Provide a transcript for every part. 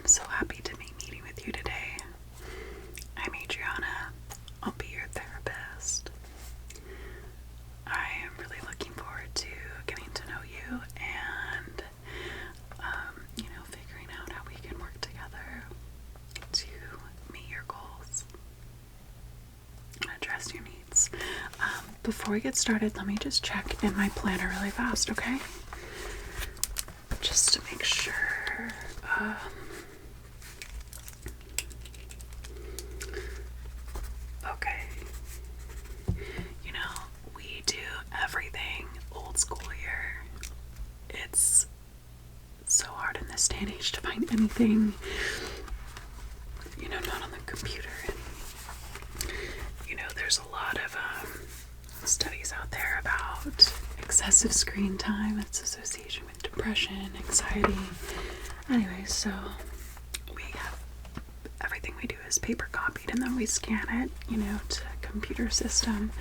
I'm so happy to be meeting with you today. I'm Adriana. I'll be your therapist. I am really looking forward to getting to know you and, figuring out how we can work together to meet your goals and address your needs. Before we get started, let me just check in my planner really fast, okay? Just to make sure. Okay. We do everything old school here. It's so hard in this day and age to find anything, not on the computer. And, there's a lot of studies out there about excessive screen time, its association with depression, anxiety. Anyway, so everything we do is paper copied and then we scan it, to a computer system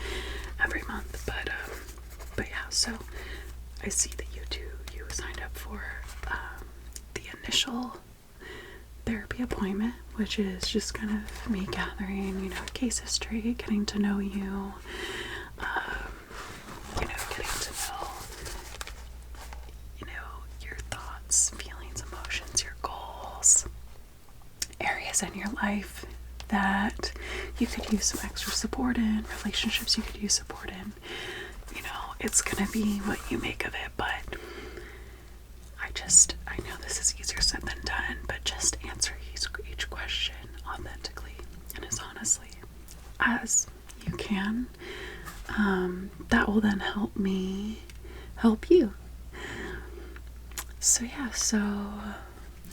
every month. But yeah, so I see that you signed up for the initial therapy appointment, which is just kind of me gathering, case history, getting to know you, getting to know, your thoughts, feelings, emotions, your goals, areas in your life that you could use some extra support in, relationships you could use support in. It's gonna be what you make of it, but I know this is easier said than done, but just answer each question authentically and as honestly as you can. That will then help me help you. So yeah,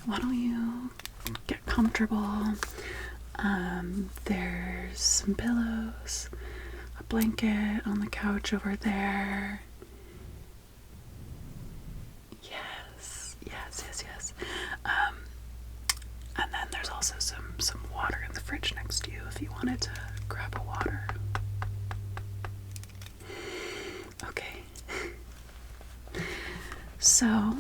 why don't you get comfortable? There's some pillows, a blanket on the couch over there. Yes. And then there's also some water in the fridge next to you if you wanted to grab a water. Okay. So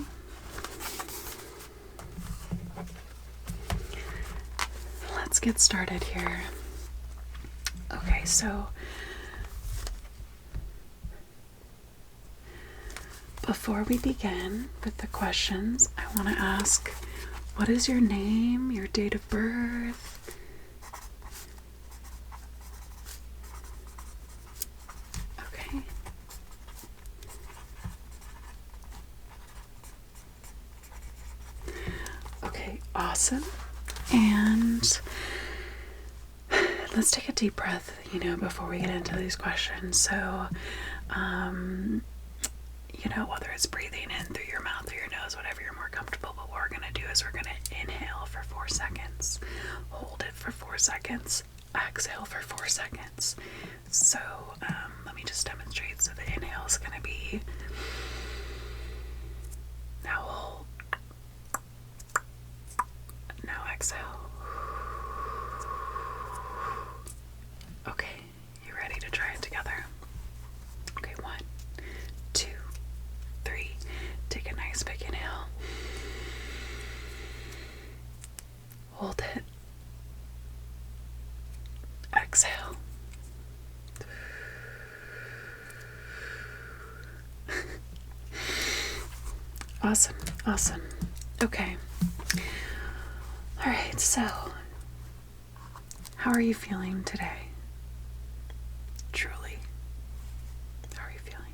let's get started here. Okay, so before we begin with the questions, I want to ask, what is your name, your date of birth? Okay. Okay, awesome. And let's take a deep breath, before we get into these questions. So, whether it's breathing in through your mouth or your nose, whatever you're more comfortable, but what we're going to do is we're going to inhale for 4 seconds, hold it for 4 seconds, exhale for 4 seconds. So, let me just demonstrate. So the inhale is going to be, now hold, now exhale. Okay, you ready to try it together? Okay, 1, 2, 3. Take a nice big inhale. Hold it. Exhale. Awesome. Okay. All right, so how are you feeling today? Truly. How are you feeling?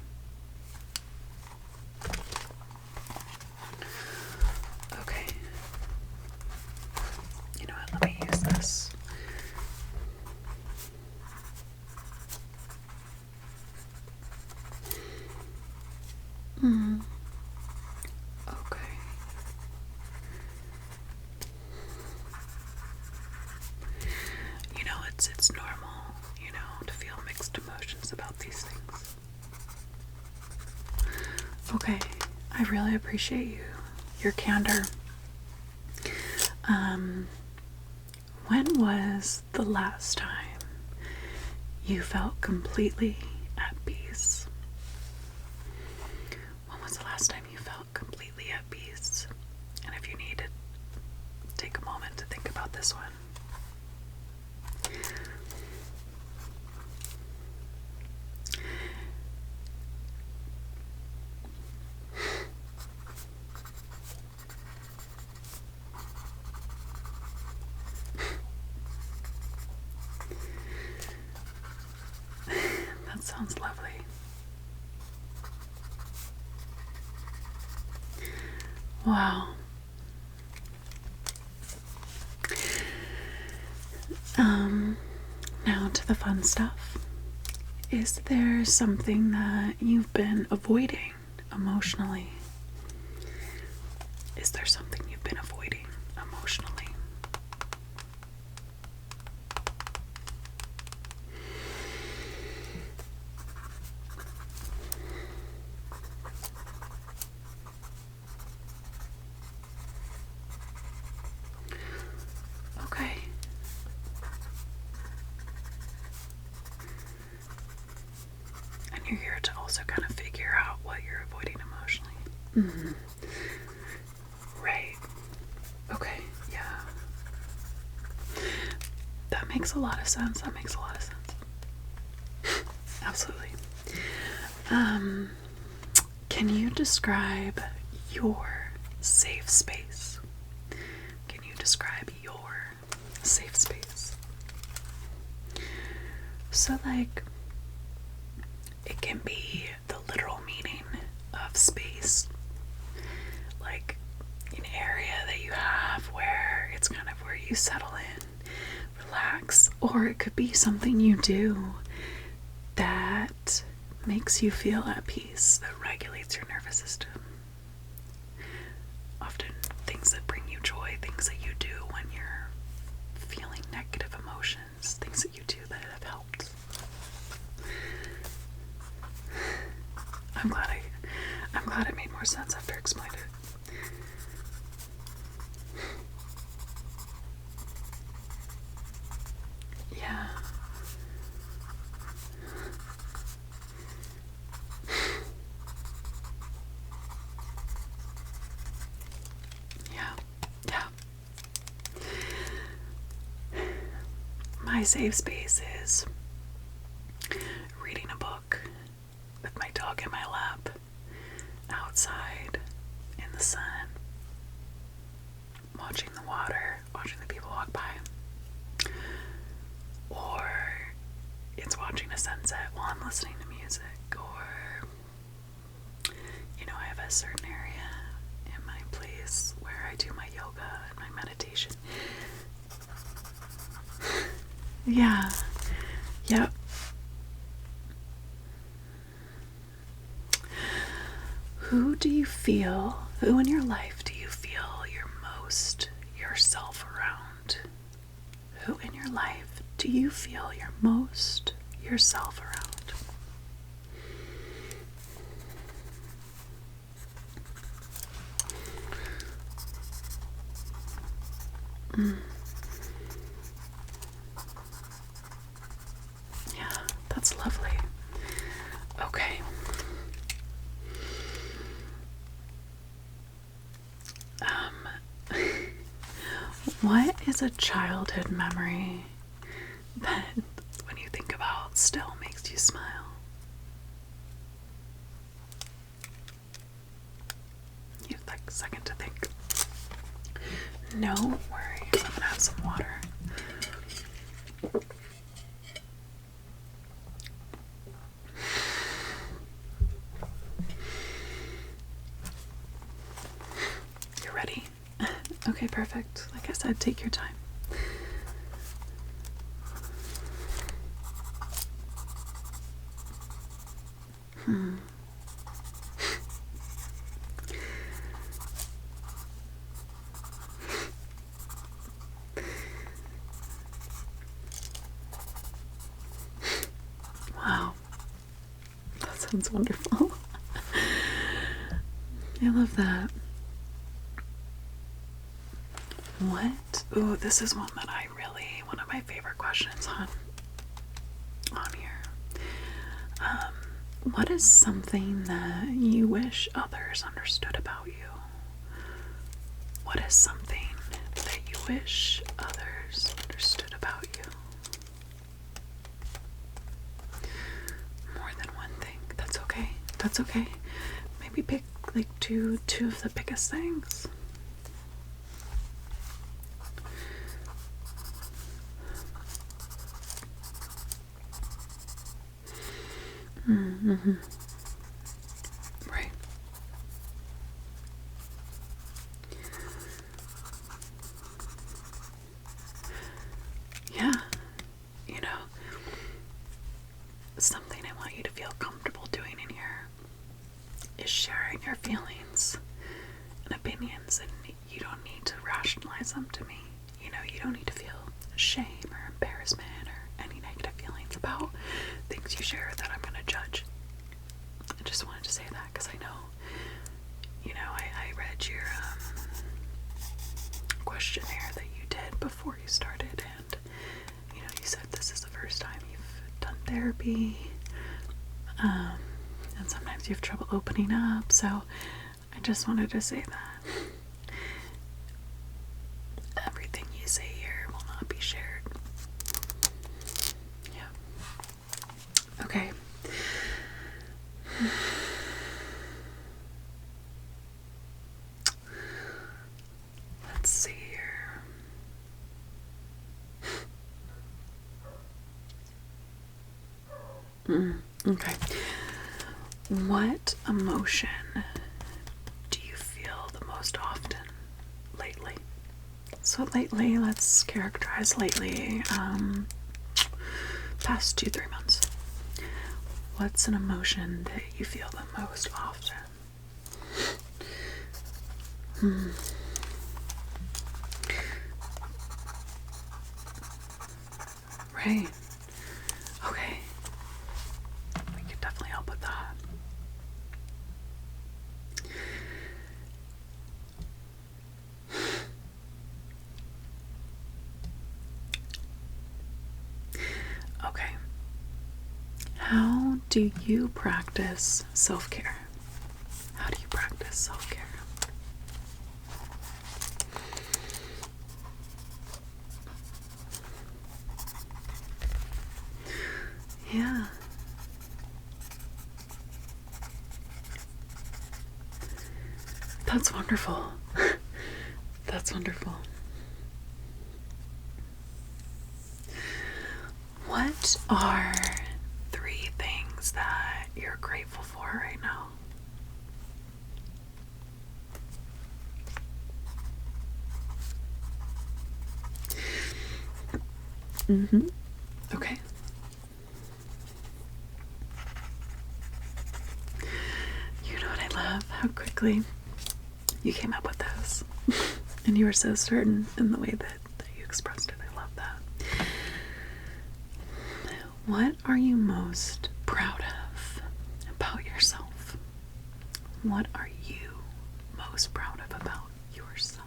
Okay. You know what? Let me use this. Okay. It's normal, to feel mixed emotions about these things. Okay, I really appreciate your candor. When was the last time you felt completely at peace? When was the last time you felt completely at peace? And if you need to take a moment sounds lovely. Wow. Now to the fun stuff. Is there something that you've been avoiding emotionally? Is there something you've been avoiding emotionally? Okay. And you're here to also kind of figure out what you're avoiding emotionally. Mm-hmm. Right. Okay, yeah. That makes a lot of sense. Absolutely. Can you describe your safe space? Can you describe your safe space? So, like, it can be the literal meaning of space, like an area that you have where it's kind of where you settle in, relax, or it could be something you do that makes you feel at peace, that regulates your nervous system. Often things that bring you joy, things that you do when you're feeling negative emotions, things that you do that have helped. I'm glad it made more sense after I explained it. Yeah. Yeah. My safe space is reading a book with my dog in my lap, outside in the sun, watching the water, watching the people walk by. Or it's watching a sunset while I'm listening to music. Or, I have a certain area in my place where I do my yoga and my meditation. Yeah. Yep. Who in your life do you feel you're most yourself around? Who in your life do you feel you're most yourself around? Yeah, that's lovely. Okay. What is a childhood memory that, when you think about, still makes you smile? You have like a second to think. No worries, I'm gonna have some water. You're ready? Okay, perfect. Like I said, take your time. Wow. That sounds wonderful. I love that. What? Ooh, this is one that one of my favorite questions on here. What is something that you wish others understood about you? What is something that you wish others understood about you? More than one thing. That's okay. That's okay. Maybe pick like two of the biggest things. Mm-hmm. Right. Yeah. You know, something I want you to feel comfortable doing in here is sharing your feelings and opinions, and you don't need to rationalize them to me. You know, you don't need to feel shame or embarrassment or any negative feelings about things you share that I'm going to judge. I just wanted to say that because I know, you know, I read your questionnaire that you did before you started, and, you know, you said this is the first time you've done therapy, and sometimes you have trouble opening up, so I just wanted to say that everything you say here will not be shared. Yeah. Okay. Let's see here. Okay. What emotion do you feel the most often lately? So lately, let's characterize lately, past 2-3 months. What's an emotion that you feel the most often? Right. Okay. We could definitely help with that. Okay. How do you practice self-care? How do you practice self-care? Yeah. That's wonderful. That's wonderful. What are 3 things that you're grateful for right now? Okay. You know what I love? How quickly you came up with this. And you were so certain in the way that you expressed it. I love that. What are you most proud of about yourself? What are you most proud of about yourself?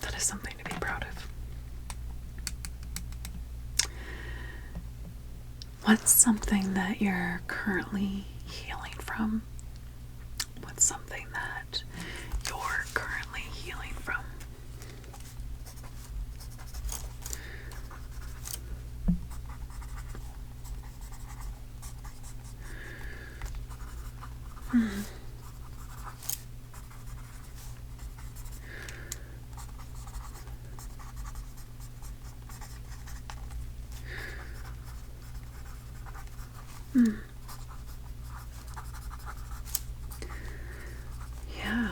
That is something to be proud of. What's something that you're currently healing from? What's something that you're currently healing from? Yeah.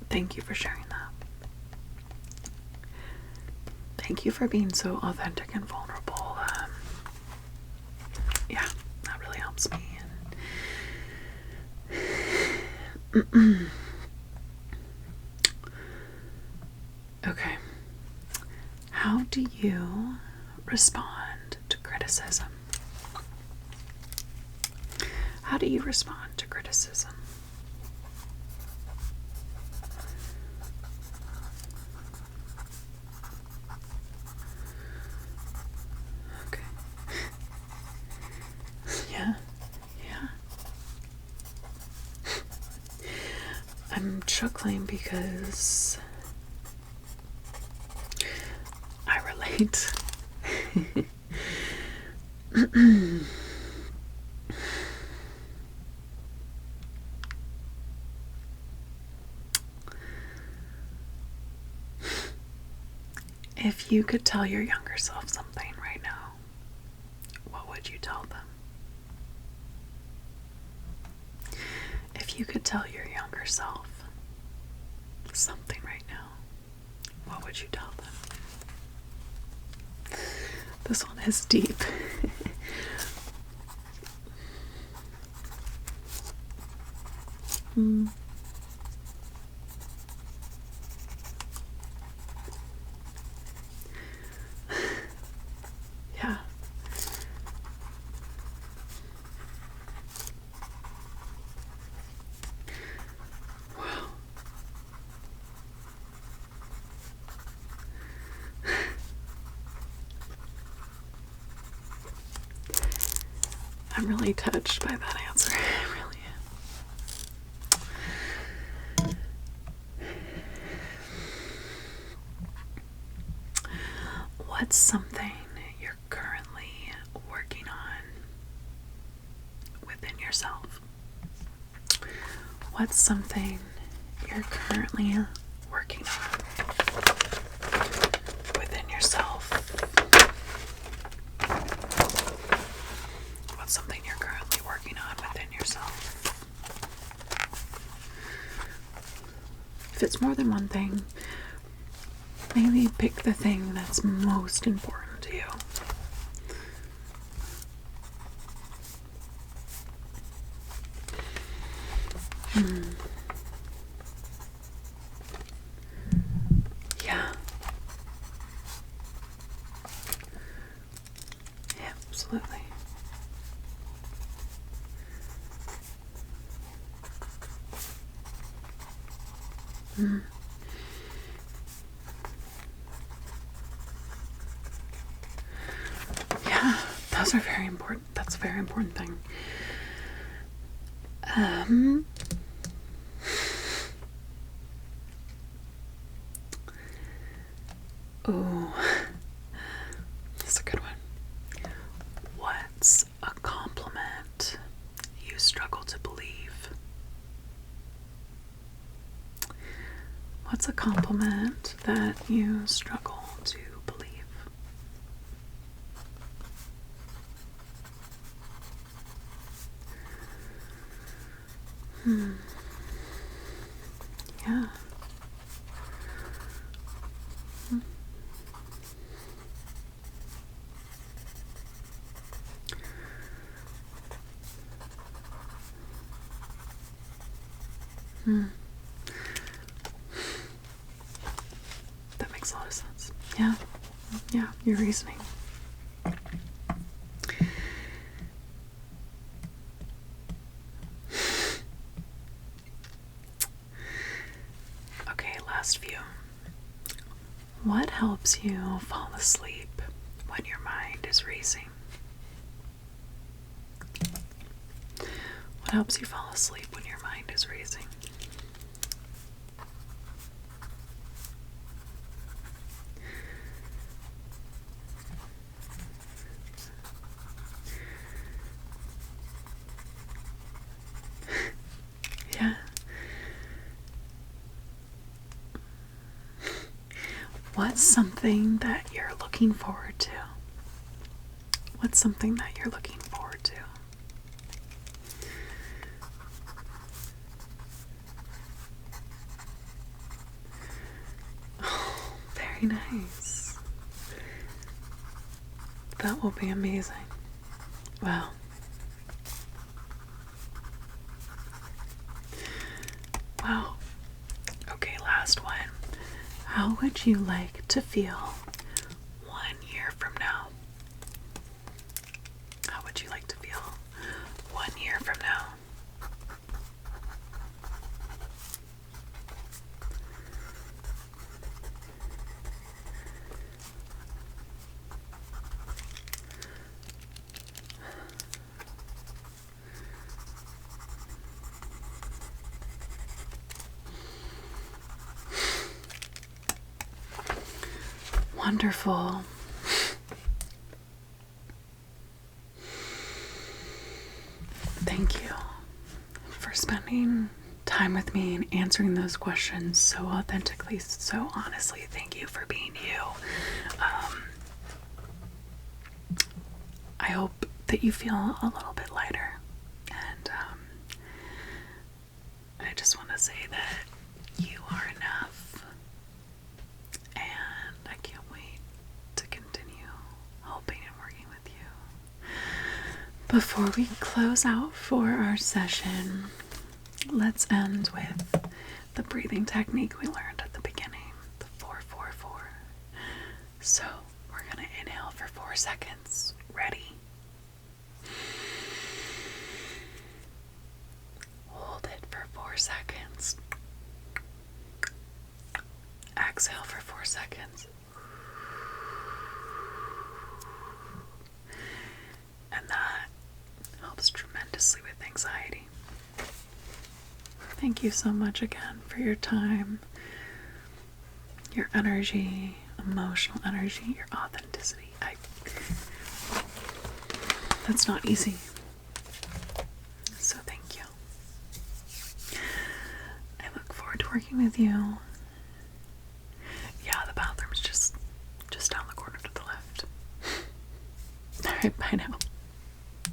Thank you for sharing that. Thank you for being so authentic and vulnerable. Yeah, that really helps me. Okay. How do you respond to criticism? How do you respond to criticism? chuckling because I relate. If you could tell your younger self something right now, what would you tell them? If you could tell your younger self something right now, what would you tell them? This one is deep. Yeah. Wow. I'm really touched by that answer. I really am. What's something you're currently working on within yourself? What's something you're currently working on within yourself? What's something you're currently working on within yourself? If it's more than one thing, maybe pick the thing that's most important to you. Yeah. Yeah, absolutely. Yeah, those are very important. That's a very important thing. Oh, that's a good one. What's a compliment you struggle to believe? What's a compliment that you struggle to believe? Yeah. That makes a lot of sense. Yeah. Yeah, your reasoning. Okay, last few. What helps you fall asleep when your mind is racing? What helps you fall asleep when your mind is racing? Yeah. What's something that you're looking forward to? What's something that you're looking forward to? Oh, very nice. That will be amazing. Wow. Wow. Okay, last one. How would you like to feel 1 year from now? How would you like to feel 1 year from now? Wonderful. Thank you for spending time with me and answering those questions so authentically, so honestly. Thank you for being you. I hope that you feel a little bit lighter, and I just want to say that you are enough, and I can't wait to continue helping and working with you. Before we close out for our session, let's end with the breathing technique we learned at the beginning, the 4-4-4. So we're going to inhale for 4 seconds. Ready? Hold it for 4 seconds. Exhale for 4 seconds. And that helps tremendously with anxiety. Thank you so much again for your time, your energy, emotional energy, your authenticity. That's not easy. So thank you. I look forward to working with you. Yeah, the bathroom's just down the corner to the left. All right, bye now.